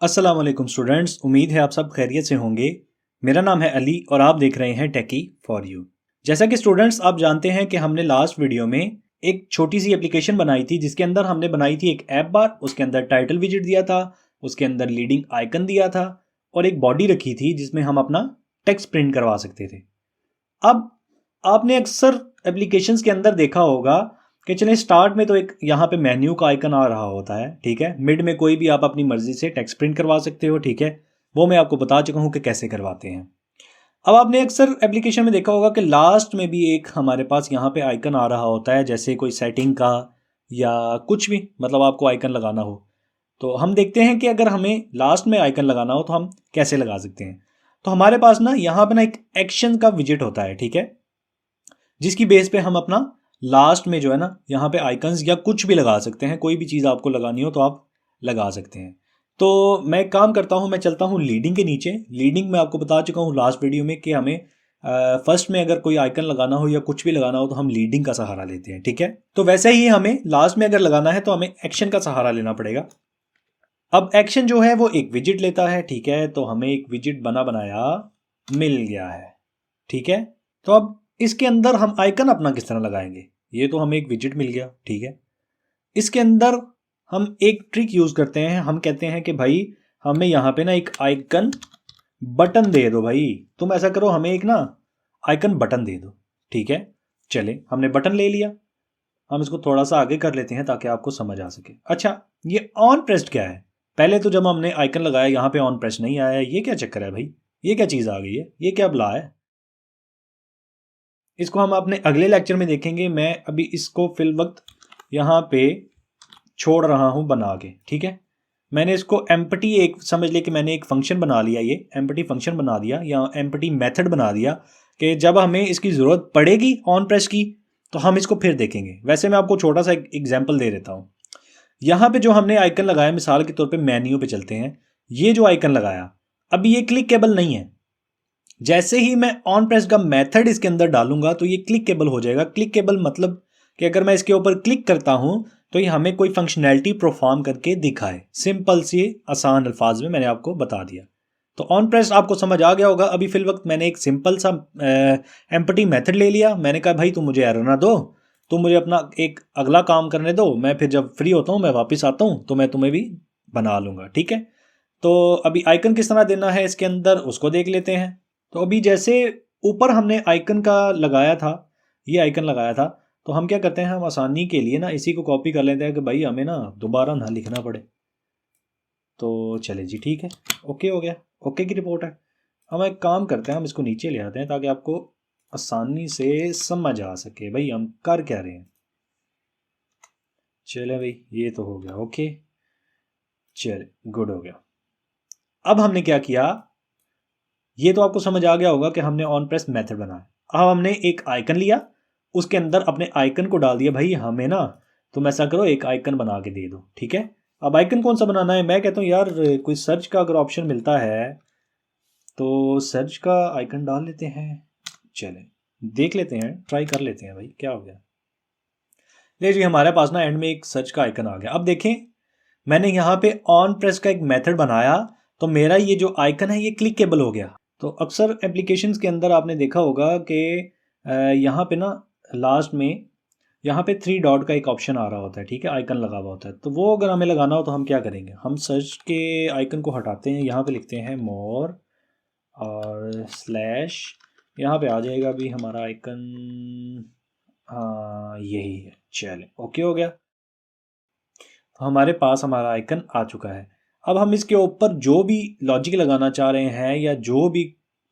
अस्सलाम वालेकुम स्टूडेंट्स, उम्मीद है आप सब खैरियत से होंगे। मेरा नाम है अली और आप देख रहे हैं टेकी फॉर यू। जैसा कि स्टूडेंट्स आप जानते हैं कि हमने लास्ट वीडियो में एक छोटी सी एप्लीकेशन बनाई थी जिसके अंदर हमने बनाई थी एक ऐप बार, उसके अंदर टाइटल विजिट दिया था, उसके अंदर लीडिंग आइकन दिया था और एक बॉडी रखी थी जिसमें हम अपना टेक्स्ट प्रिंट करवा सकते थे। अब आपने अक्सर एप्लीकेशंस के अंदर देखा होगा कि चलें स्टार्ट में तो एक यहाँ पे मेन्यू का आइकन आ रहा होता है, ठीक है। मिड में कोई भी आप अपनी मर्जी से टेक्स्ट प्रिंट करवा सकते हो, ठीक है। वो मैं आपको बता चुका हूँ कि कैसे करवाते हैं। अब आपने अक्सर एप्लीकेशन में देखा होगा कि लास्ट में भी एक हमारे पास यहाँ पे आइकन आ रहा होता है, जैसे कोई सेटिंग का या कुछ भी, मतलब आपको आइकन लगाना हो। तो हम देखते हैं कि अगर हमें लास्ट में आइकन लगाना हो तो हम कैसे लगा सकते हैं। तो हमारे पास ना यहाँ पे ना एक एक्शन का विजिट होता है, ठीक है, जिसकी बेस पे हम अपना लास्ट में जो है ना यहाँ पे आइकन्स या कुछ भी लगा सकते हैं। कोई भी चीज़ आपको लगानी हो तो आप लगा सकते हैं। तो मैं एक काम करता हूँ, मैं चलता हूँ लीडिंग के नीचे। लीडिंग में आपको बता चुका हूँ लास्ट वीडियो में कि हमें फर्स्ट में अगर कोई आइकन लगाना हो या कुछ भी लगाना हो तो हम लीडिंग का सहारा लेते हैं, ठीक है। तो वैसे ही हमें लास्ट में अगर लगाना है तो हमें एक्शन का सहारा लेना पड़ेगा। अब एक्शन जो है वो एक विजिट लेता है, ठीक है। तो हमें एक विजिट बना बनाया मिल गया है, ठीक है। तो अब इसके अंदर हम आइकन अपना किस तरह लगाएंगे। ये तो हमें एक विजिट मिल गया, ठीक है। इसके अंदर हम एक ट्रिक यूज करते हैं। हम कहते हैं कि भाई हमें यहाँ पे ना एक आइकन बटन दे दो। भाई तुम ऐसा करो, हमें एक ना आइकन बटन दे दो, ठीक है। चले, हमने बटन ले लिया। हम इसको थोड़ा सा आगे कर लेते हैं ताकि आपको समझ आ सके। अच्छा, ये ऑन प्रेस्ड क्या है? पहले तो जब हमने आइकन लगाया यहाँ पे ऑन प्रेस नहीं आया, ये क्या चक्कर है भाई? ये क्या चीज़ आ गई है? ये क्या बला है? इसको हम अपने अगले लेक्चर में देखेंगे। मैं अभी इसको फिल वक्त यहाँ पे छोड़ रहा हूँ बना के, ठीक है। मैंने इसको एम्पटी, एक समझ ले कि मैंने एक फंक्शन बना लिया, ये एम्पटी फंक्शन बना दिया या एम्पटी मेथड बना दिया कि जब हमें इसकी ज़रूरत पड़ेगी ऑन प्रेस की तो हम इसको फिर देखेंगे। वैसे मैं आपको छोटा सा एक एग्जाम्पल दे देता हूँ। यहाँ पे जो हमने आइकन लगाया, मिसाल के तौर पे मेन्यू पे चलते हैं। ये जो आइकन लगाया अभी ये क्लिकेबल नहीं है। जैसे ही मैं ऑन प्रेस का मेथड इसके अंदर डालूंगा तो ये क्लिकेबल हो जाएगा। क्लिकेबल मतलब कि अगर मैं इसके ऊपर क्लिक करता हूं तो ये हमें कोई फंक्शनैलिटी परफॉर्म करके दिखाए। सिंपल सी आसान अल्फाज में मैंने आपको बता दिया। तो ऑन प्रेस आपको समझ आ गया होगा। अभी फिल वक्त मैंने एक सिंपल सा एम्पटी मेथड ले लिया। मैंने कहा भाई तुम मुझे एरर ना दो, तुम मुझे अपना एक अगला काम करने दो, मैं फिर जब फ्री होता हूँ मैं वापस आता हूँ तो मैं तुम्हें भी बना लूँगा, ठीक है। तो अभी आइकन किस तरह देना है इसके अंदर उसको देख लेते हैं। तो अभी जैसे ऊपर हमने आइकन का लगाया था, ये आइकन लगाया था, तो हम क्या करते हैं, हम आसानी के लिए ना इसी को कॉपी कर लेते हैं कि भाई हमें ना दोबारा ना लिखना पड़े। तो चले जी, ठीक है, ओके हो गया, ओके की रिपोर्ट है। हम एक काम करते हैं, हम इसको नीचे ले आते हैं ताकि आपको आसानी से समझ आ सके भाई हम कर क्या रहे हैं। चले भाई, ये तो हो गया, ओके, चले गुड हो गया। अब हमने क्या किया, ये तो आपको समझ आ गया होगा कि हमने ऑन प्रेस मेथड बनाया। अब हमने एक आइकन लिया, उसके अंदर अपने आइकन को डाल दिया। भाई हमें ना तुम ऐसा करो, एक आइकन बना के दे दो, ठीक है। अब आइकन कौन सा बनाना है? मैं कहता हूँ यार कोई सर्च का अगर ऑप्शन मिलता है तो सर्च का आइकन डाल लेते हैं। चले देख लेते हैं, ट्राई कर लेते हैं भाई क्या हो गया। ले जी, हमारे पास ना एंड में एक सर्च का आइकन आ गया। अब देखें, मैंने यहाँ पे ऑन प्रेस का एक मेथड बनाया तो मेरा ये जो आइकन है ये क्लिकेबल हो गया। तो अक्सर एप्लीकेशंस के अंदर आपने देखा होगा कि यहाँ पे ना लास्ट में यहाँ पे 3 डॉट का एक ऑप्शन आ रहा होता है, ठीक है, आइकन लगा हुआ होता है। तो वो अगर हमें लगाना हो तो हम क्या करेंगे, हम सर्च के आइकन को हटाते हैं, यहाँ पे लिखते हैं मोर और स्लैश, यहाँ पे आ जाएगा अभी हमारा आइकन। हाँ यही है, चले ओके हो गया। तो हमारे पास हमारा आइकन आ चुका है। अब हम इसके ऊपर जो भी लॉजिक लगाना चाह रहे हैं या जो भी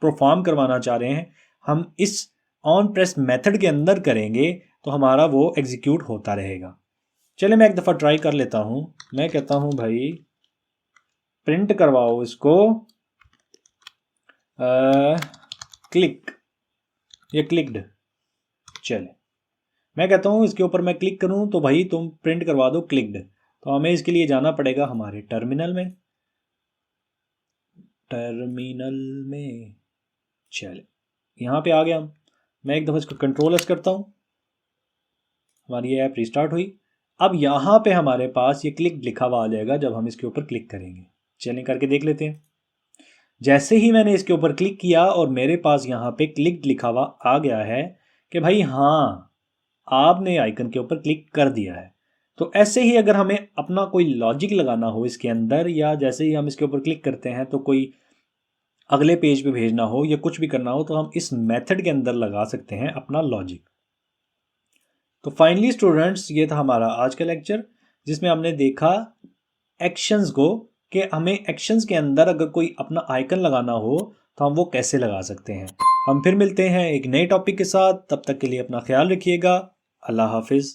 परफॉर्म करवाना चाह रहे हैं हम इस ऑन प्रेस मेथड के अंदर करेंगे तो हमारा वो एग्जीक्यूट होता रहेगा। चलिए मैं एक दफ़ा ट्राई कर लेता हूँ। मैं कहता हूँ भाई प्रिंट करवाओ इसको क्लिक, ये क्लिक्ड। चले मैं कहता हूँ इसके ऊपर मैं क्लिक करूँ तो भाई तुम प्रिंट करवा दो क्लिक्ड। तो हमें इसके लिए जाना पड़ेगा हमारे टर्मिनल में। टर्मिनल में चले यहाँ पे आ गया हम। मैं एक दफ़ा इसको कंट्रोल एस करता हूँ, हमारी ऐप रिस्टार्ट हुई। अब यहाँ पे हमारे पास ये क्लिक लिखा हुआ आ जाएगा जब हम इसके ऊपर क्लिक करेंगे। चलें करके देख लेते हैं। जैसे ही मैंने इसके ऊपर क्लिक किया और मेरे पास यहाँ पे क्लिक लिखा हुआ आ गया है कि भाई हाँ, आपने आइकन के ऊपर क्लिक कर दिया है। तो ऐसे ही अगर हमें अपना कोई लॉजिक लगाना हो इसके अंदर, या जैसे ही हम इसके ऊपर क्लिक करते हैं तो कोई अगले पेज पे भेजना हो या कुछ भी करना हो, तो हम इस मेथड के अंदर लगा सकते हैं अपना लॉजिक। तो फाइनली स्टूडेंट्स, ये था हमारा आज का लेक्चर, जिसमें हमने देखा एक्शंस को, कि हमें एक्शंस के अंदर अगर कोई अपना आइकन लगाना हो तो हम वो कैसे लगा सकते हैं। हम फिर मिलते हैं एक नए टॉपिक के साथ, तब तक के लिए अपना ख्याल रखिएगा। अल्लाह हाफिज़।